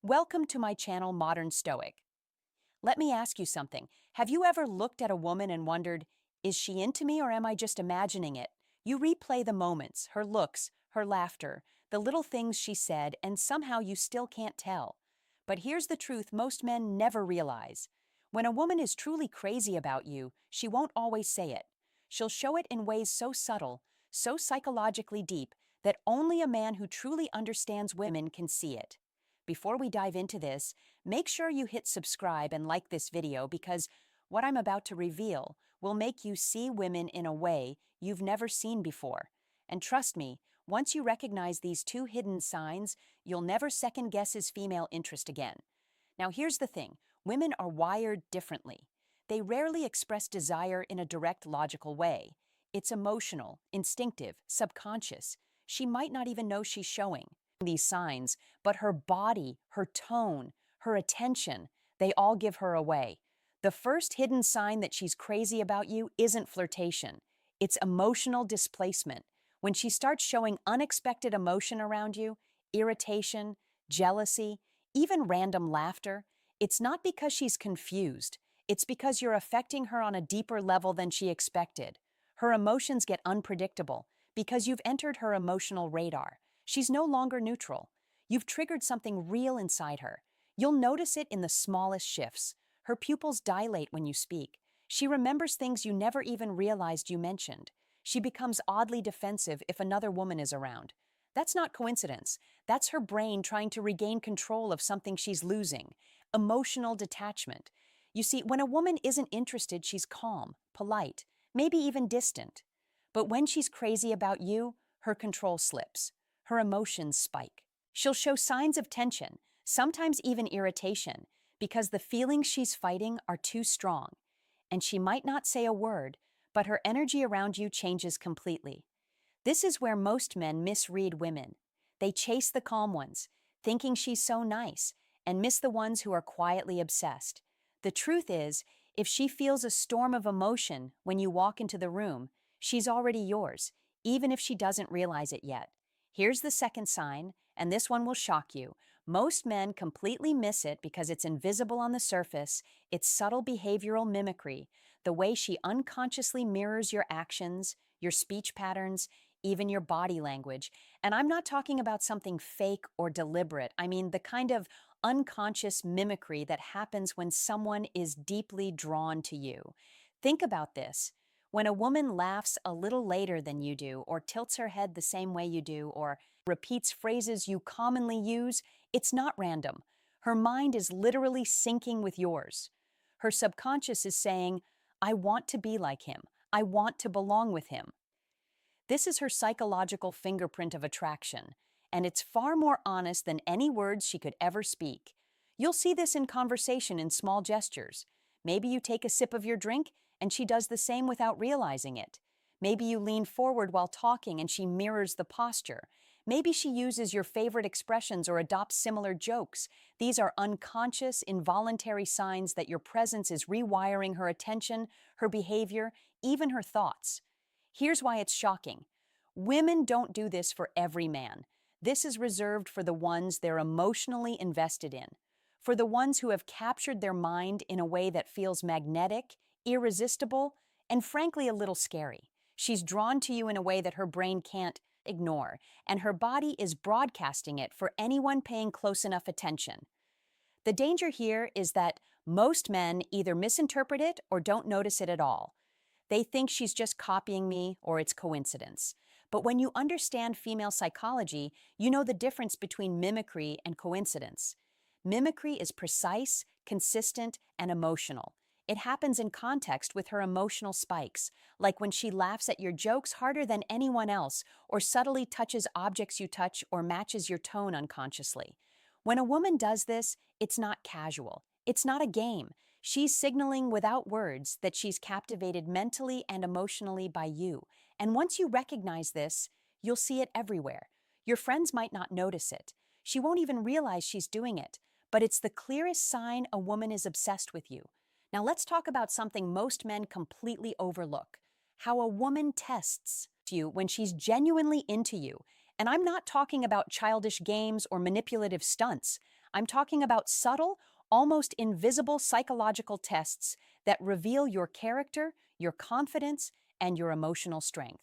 Welcome to my channel, Modern Stoic. Let me ask you something. Have you ever looked at a woman and wondered, is she into me or am I just imagining it? You replay the moments, her looks, her laughter, the little things she said, and somehow you still can't tell. But here's the truth most men never realize. When a woman is truly crazy about you, she won't always say it. She'll show it in ways so subtle, so psychologically deep, that only a man who truly understands women can see it. Before we dive into this, make sure you hit subscribe and like this video because what I'm about to reveal will make you see women in a way you've never seen before. And trust me, once you recognize these two hidden signs, you'll never second guess his female interest again. Now here's the thing, women are wired differently. They rarely express desire in a direct, logical way. It's emotional, instinctive, subconscious. She might not even know she's showing these signs, but her body, her tone, her attention, they all give her away. The first hidden sign that she's crazy about you isn't flirtation. It's emotional displacement. When she starts showing unexpected emotion around you, irritation, jealousy, even random laughter, it's not because she's confused. It's because you're affecting her on a deeper level than she expected. Her emotions get unpredictable because you've entered her emotional radar. She's no longer neutral. You've triggered something real inside her. You'll notice it in the smallest shifts. Her pupils dilate when you speak. She remembers things you never even realized you mentioned. She becomes oddly defensive if another woman is around. That's not coincidence. That's her brain trying to regain control of something she's losing. Emotional detachment. You see, when a woman isn't interested, she's calm, polite, maybe even distant. But when she's crazy about you, her control slips. Her emotions spike. She'll show signs of tension, sometimes even irritation, because the feelings she's fighting are too strong. And she might not say a word, but her energy around you changes completely. This is where most men misread women. They chase the calm ones, thinking she's so nice, and miss the ones who are quietly obsessed. The truth is, if she feels a storm of emotion when you walk into the room, she's already yours, even if she doesn't realize it yet. Here's the second sign, and this one will shock you. Most men completely miss it because it's invisible on the surface. It's subtle behavioral mimicry, the way she unconsciously mirrors your actions, your speech patterns, even your body language. And I'm not talking about something fake or deliberate. I mean the kind of unconscious mimicry that happens when someone is deeply drawn to you. Think about this. When a woman laughs a little later than you do, or tilts her head the same way you do, or repeats phrases you commonly use, it's not random. Her mind is literally syncing with yours. Her subconscious is saying, I want to be like him. I want to belong with him. This is her psychological fingerprint of attraction, and it's far more honest than any words she could ever speak. You'll see this in conversation in small gestures. Maybe you take a sip of your drink, and she does the same without realizing it. Maybe you lean forward while talking and she mirrors the posture. Maybe she uses your favorite expressions or adopts similar jokes. These are unconscious, involuntary signs that your presence is rewiring her attention, her behavior, even her thoughts. Here's why it's shocking. Women don't do this for every man. This is reserved for the ones they're emotionally invested in, for the ones who have captured their mind in a way that feels magnetic, irresistible, and frankly a little scary. She's drawn to you in a way that her brain can't ignore, and her body is broadcasting it for anyone paying close enough attention. The danger here is that most men either misinterpret it or don't notice it at all. They think she's just copying me or it's coincidence. But when you understand female psychology, you know the difference between mimicry and coincidence. Mimicry is precise, consistent, and emotional. It happens in context with her emotional spikes, like when she laughs at your jokes harder than anyone else, or subtly touches objects you touch or matches your tone unconsciously. When a woman does this, it's not casual. It's not a game. She's signaling without words that she's captivated mentally and emotionally by you. And once you recognize this, you'll see it everywhere. Your friends might not notice it. She won't even realize she's doing it, but it's the clearest sign a woman is obsessed with you. Now let's talk about something most men completely overlook: how a woman tests you when she's genuinely into you. And I'm not talking about childish games or manipulative stunts. I'm talking about subtle, almost invisible psychological tests that reveal your character, your confidence, and your emotional strength.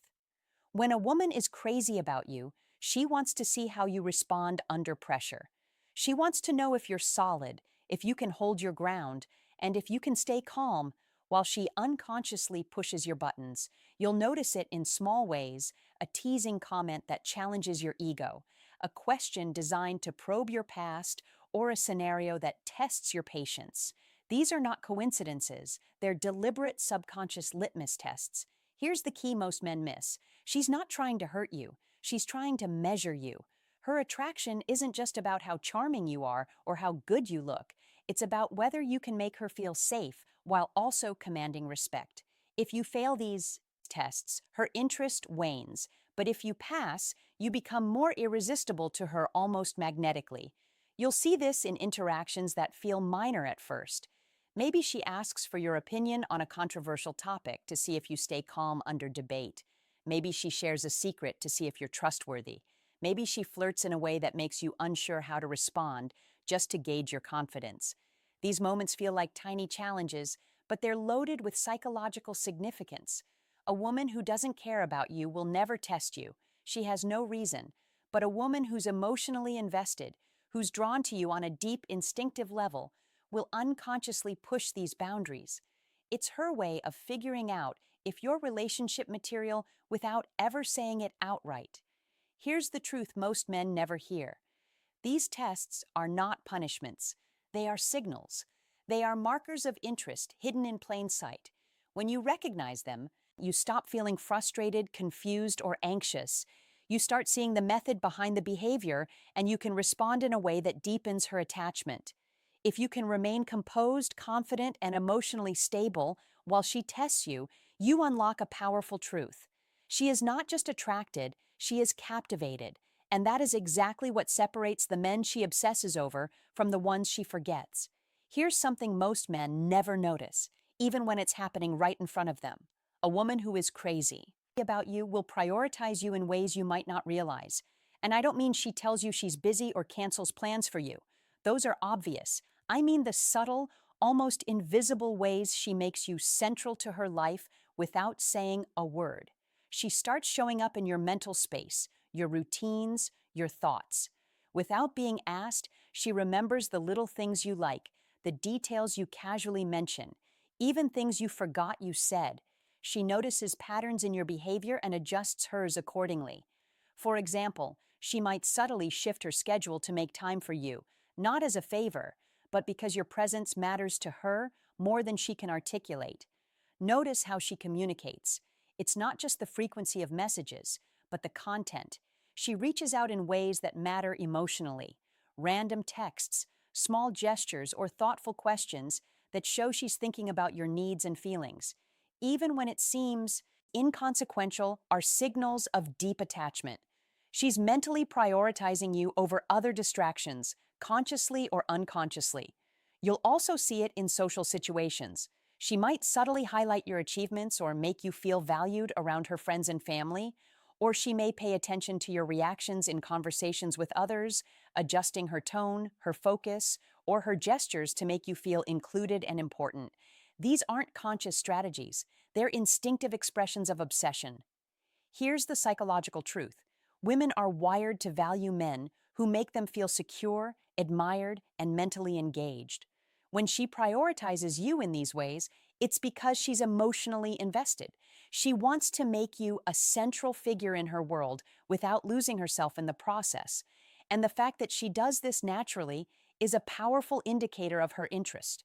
When a woman is crazy about you, she wants to see how you respond under pressure. She wants to know if you're solid, if you can hold your ground, and if you can stay calm while she unconsciously pushes your buttons. You'll notice it in small ways: a teasing comment that challenges your ego, a question designed to probe your past, or a scenario that tests your patience. These are not coincidences, they're deliberate subconscious litmus tests. Here's the key most men miss: she's not trying to hurt you, she's trying to measure you. Her attraction isn't just about how charming you are or how good you look. It's about whether you can make her feel safe while also commanding respect. If you fail these tests, her interest wanes. But if you pass, you become more irresistible to her almost magnetically. You'll see this in interactions that feel minor at first. Maybe she asks for your opinion on a controversial topic to see if you stay calm under debate. Maybe she shares a secret to see if you're trustworthy. Maybe she flirts in a way that makes you unsure how to respond, just to gauge your confidence. These moments feel like tiny challenges, but they're loaded with psychological significance. A woman who doesn't care about you will never test you. She has no reason. But a woman who's emotionally invested, who's drawn to you on a deep, instinctive level, will unconsciously push these boundaries. It's her way of figuring out if you're relationship material without ever saying it outright. Here's the truth most men never hear: these tests are not punishments. They are signals. They are markers of interest hidden in plain sight. When you recognize them, you stop feeling frustrated, confused, or anxious. You start seeing the method behind the behavior, and you can respond in a way that deepens her attachment. If you can remain composed, confident, and emotionally stable while she tests you, you unlock a powerful truth. She is not just attracted, she is captivated. And that is exactly what separates the men she obsesses over from the ones she forgets. Here's something most men never notice, even when it's happening right in front of them. A woman who is crazy about you will prioritize you in ways you might not realize. And I don't mean she tells you she's busy or cancels plans for you. Those are obvious. I mean the subtle, almost invisible ways she makes you central to her life without saying a word. She starts showing up in your mental space, your routines, your thoughts. Without being asked, she remembers the little things you like, the details you casually mention, even things you forgot you said. She notices patterns in your behavior and adjusts hers accordingly. For example, she might subtly shift her schedule to make time for you, not as a favor, but because your presence matters to her more than she can articulate. Notice how she communicates. It's not just the frequency of messages, but the content. She reaches out in ways that matter emotionally. Random texts, small gestures, or thoughtful questions that show she's thinking about your needs and feelings. Even when it seems inconsequential, are signals of deep attachment. She's mentally prioritizing you over other distractions, consciously or unconsciously. You'll also see it in social situations. She might subtly highlight your achievements or make you feel valued around her friends and family, or she may pay attention to your reactions in conversations with others, adjusting her tone, her focus, or her gestures to make you feel included and important. These aren't conscious strategies, they're instinctive expressions of obsession. Here's the psychological truth: women are wired to value men who make them feel secure, admired, and mentally engaged. When she prioritizes you in these ways, it's because she's emotionally invested. She wants to make you a central figure in her world without losing herself in the process. And the fact that she does this naturally is a powerful indicator of her interest.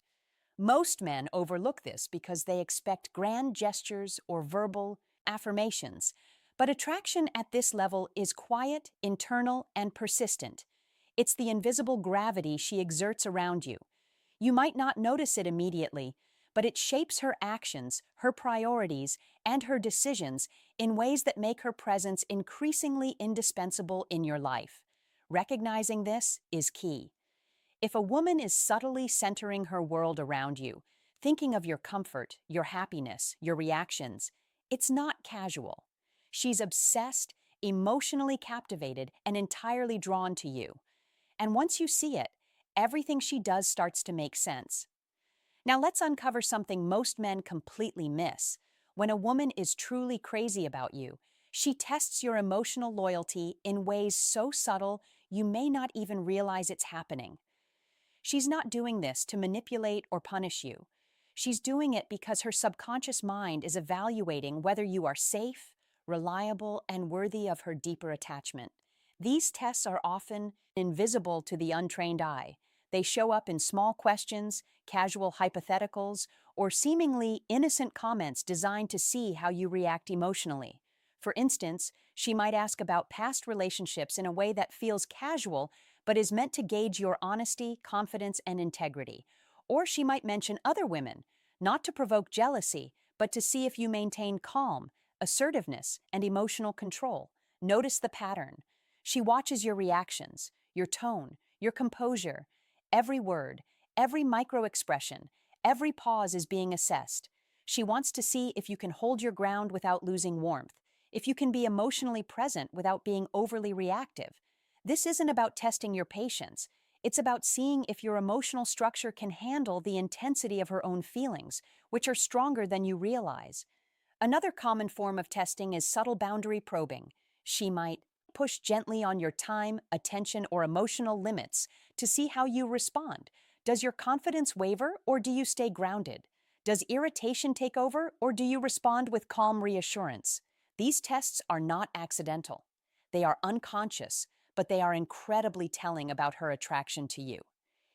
Most men overlook this because they expect grand gestures or verbal affirmations. But attraction at this level is quiet, internal, and persistent. It's the invisible gravity she exerts around you. You might not notice it immediately, but it shapes her actions, her priorities, and her decisions in ways that make her presence increasingly indispensable in your life. Recognizing this is key. If a woman is subtly centering her world around you, thinking of your comfort, your happiness, your reactions, it's not casual. She's obsessed, emotionally captivated, and entirely drawn to you. And once you see it, everything she does starts to make sense. Now let's uncover something most men completely miss. When a woman is truly crazy about you, she tests your emotional loyalty in ways so subtle you may not even realize it's happening. She's not doing this to manipulate or punish you. She's doing it because her subconscious mind is evaluating whether you are safe, reliable, and worthy of her deeper attachment. These tests are often invisible to the untrained eye. They show up in small questions, casual hypotheticals, or seemingly innocent comments designed to see how you react emotionally. For instance, she might ask about past relationships in a way that feels casual but is meant to gauge your honesty, confidence, and integrity. Or she might mention other women, not to provoke jealousy, but to see if you maintain calm, assertiveness, and emotional control. Notice the pattern. She watches your reactions, your tone, your composure. Every word, every micro-expression, every pause is being assessed. She wants to see if you can hold your ground without losing warmth, if you can be emotionally present without being overly reactive. This isn't about testing your patience. It's about seeing if your emotional structure can handle the intensity of her own feelings, which are stronger than you realize. Another common form of testing is subtle boundary probing. She might push gently on your time, attention, or emotional limits to see how you respond. Does your confidence waver, or do you stay grounded? Does irritation take over, or do you respond with calm reassurance? These tests are not accidental. They are unconscious, but they are incredibly telling about her attraction to you.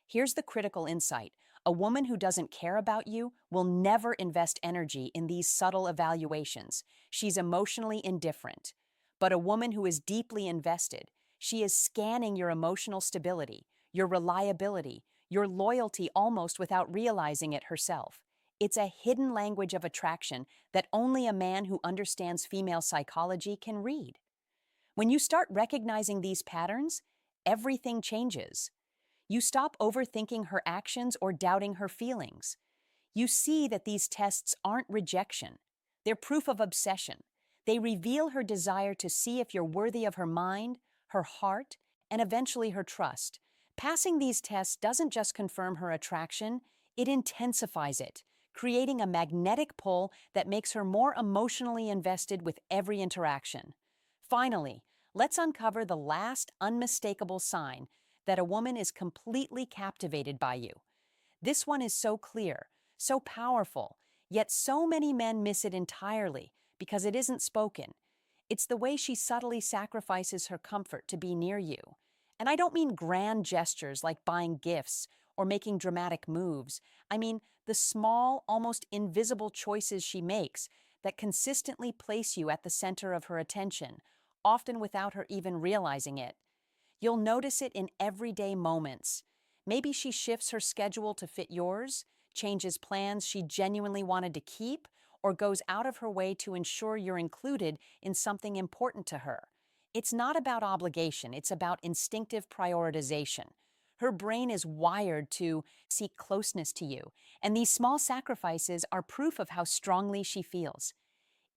Here's the critical insight. A woman who doesn't care about you will never invest energy in these subtle evaluations. She's emotionally indifferent. But a woman who is deeply invested, she is scanning your emotional stability, your reliability, your loyalty almost without realizing it herself. It's a hidden language of attraction that only a man who understands female psychology can read. When you start recognizing these patterns, everything changes. You stop overthinking her actions or doubting her feelings. You see that these tests aren't rejection. They're proof of obsession. They reveal her desire to see if you're worthy of her mind, her heart, and eventually her trust. Passing these tests doesn't just confirm her attraction, it intensifies it, creating a magnetic pull that makes her more emotionally invested with every interaction. Finally, let's uncover the last unmistakable sign that a woman is completely captivated by you. This one is so clear, so powerful, yet so many men miss it entirely because it isn't spoken. It's the way she subtly sacrifices her comfort to be near you. And I don't mean grand gestures like buying gifts or making dramatic moves. I mean the small, almost invisible choices she makes that consistently place you at the center of her attention, often without her even realizing it. You'll notice it in everyday moments. Maybe she shifts her schedule to fit yours, changes plans she genuinely wanted to keep, or goes out of her way to ensure you're included in something important to her. It's not about obligation, it's about instinctive prioritization. Her brain is wired to seek closeness to you, and these small sacrifices are proof of how strongly she feels.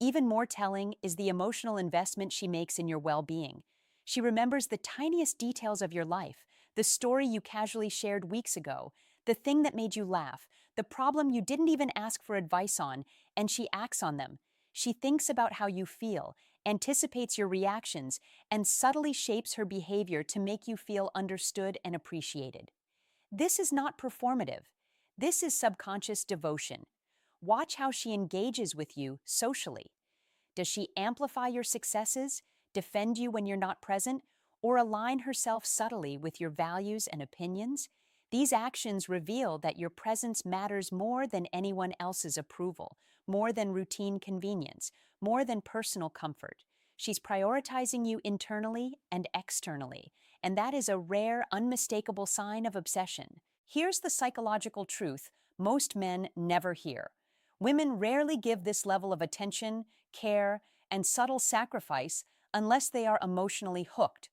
Even more telling is the emotional investment she makes in your well-being. She remembers the tiniest details of your life, the story you casually shared weeks ago, the thing that made you laugh, the problem you didn't even ask for advice on, and she acts on them. She thinks about how you feel, anticipates your reactions, and subtly shapes her behavior to make you feel understood and appreciated. This is not performative. This is subconscious devotion. Watch how she engages with you socially. Does she amplify your successes, defend you when you're not present, or align herself subtly with your values and opinions? These actions reveal that your presence matters more than anyone else's approval, more than routine convenience, more than personal comfort. She's prioritizing you internally and externally, and that is a rare, unmistakable sign of obsession. Here's the psychological truth most men never hear. Women rarely give this level of attention, care, and subtle sacrifice unless they are emotionally hooked.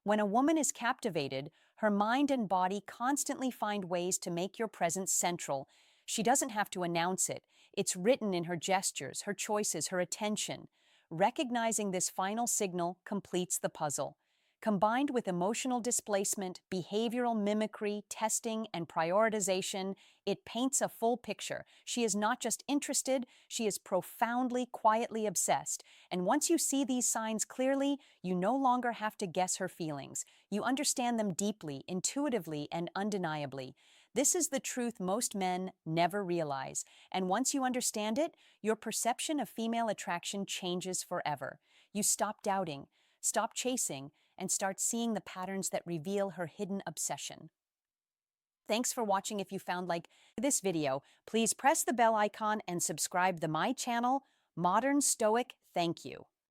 When a woman is captivated, her mind and body constantly find ways to make your presence central. She doesn't have to announce it. It's written in her gestures, her choices, her attention. Recognizing this final signal completes the puzzle. Combined with emotional displacement, behavioral mimicry, testing, and prioritization, it paints a full picture. She is not just interested, she is profoundly, quietly obsessed. And once you see these signs clearly, you no longer have to guess her feelings. You understand them deeply, intuitively, and undeniably. This is the truth most men never realize. And once you understand it, your perception of female attraction changes forever. You stop doubting, stop chasing, and start seeing the patterns that reveal her hidden obsession. Thanks for watching. If you found this video, please press the bell icon and subscribe to my channel, Modern Stoic. Thank you.